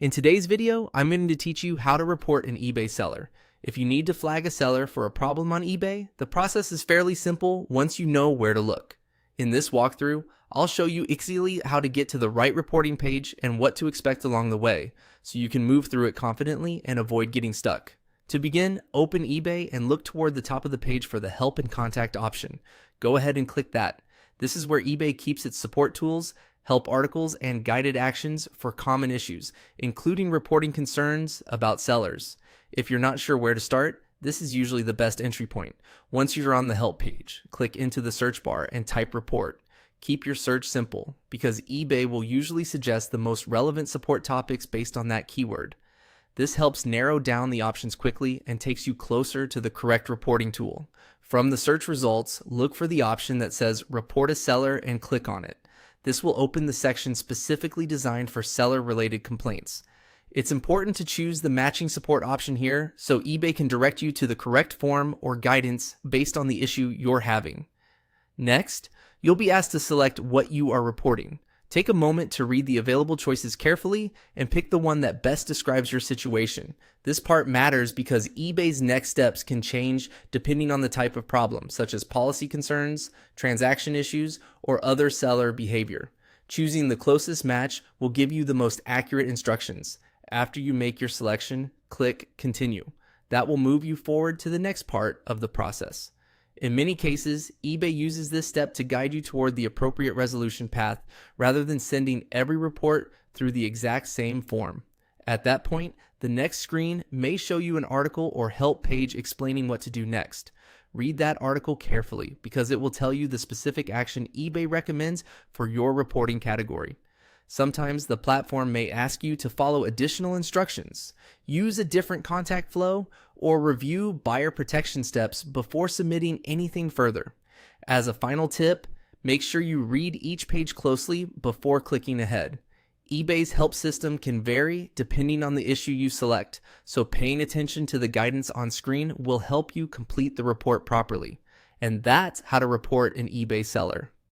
In today's video, I'm going to teach you how to report an eBay seller. If you need to flag a seller for a problem on eBay, the process is fairly simple once you know where to look. In this walkthrough, I'll show you easily how to get to the right reporting page and what to expect along the way, so you can move through it confidently and avoid getting stuck. To begin, open eBay and look toward the top of the page for the Help and Contact option. Go ahead and click that. This is where eBay keeps its support tools, help articles, and guided actions for common issues, including reporting concerns about sellers. If you're not sure where to start, this is usually the best entry point. Once you're on the help page, click into the search bar and type report. Keep your search simple, because eBay will usually suggest the most relevant support topics based on that keyword. This helps narrow down the options quickly and takes you closer to the correct reporting tool. From the search results, look for the option that says Report a Seller and click on it. This will open the section specifically designed for seller-related complaints. It's important to choose the matching support option here so eBay can direct you to the correct form or guidance based on the issue you're having. Next, you'll be asked to select what you are reporting. Take a moment to read the available choices carefully and pick the one that best describes your situation. This part matters because eBay's next steps can change depending on the type of problem, such as policy concerns, transaction issues, or other seller behavior. Choosing the closest match will give you the most accurate instructions. After you make your selection, click Continue. That will move you forward to the next part of the process. In many cases, eBay uses this step to guide you toward the appropriate resolution path rather than sending every report through the exact same form. At that point, the next screen may show you an article or help page explaining what to do next. Read that article carefully because it will tell you the specific action eBay recommends for your reporting category. Sometimes the platform may ask you to follow additional instructions, use a different contact flow, or review buyer protection steps before submitting anything further. As a final tip, make sure you read each page closely before clicking ahead. eBay's help system can vary depending on the issue you select, so paying attention to the guidance on screen will help you complete the report properly. And that's how to report an eBay seller.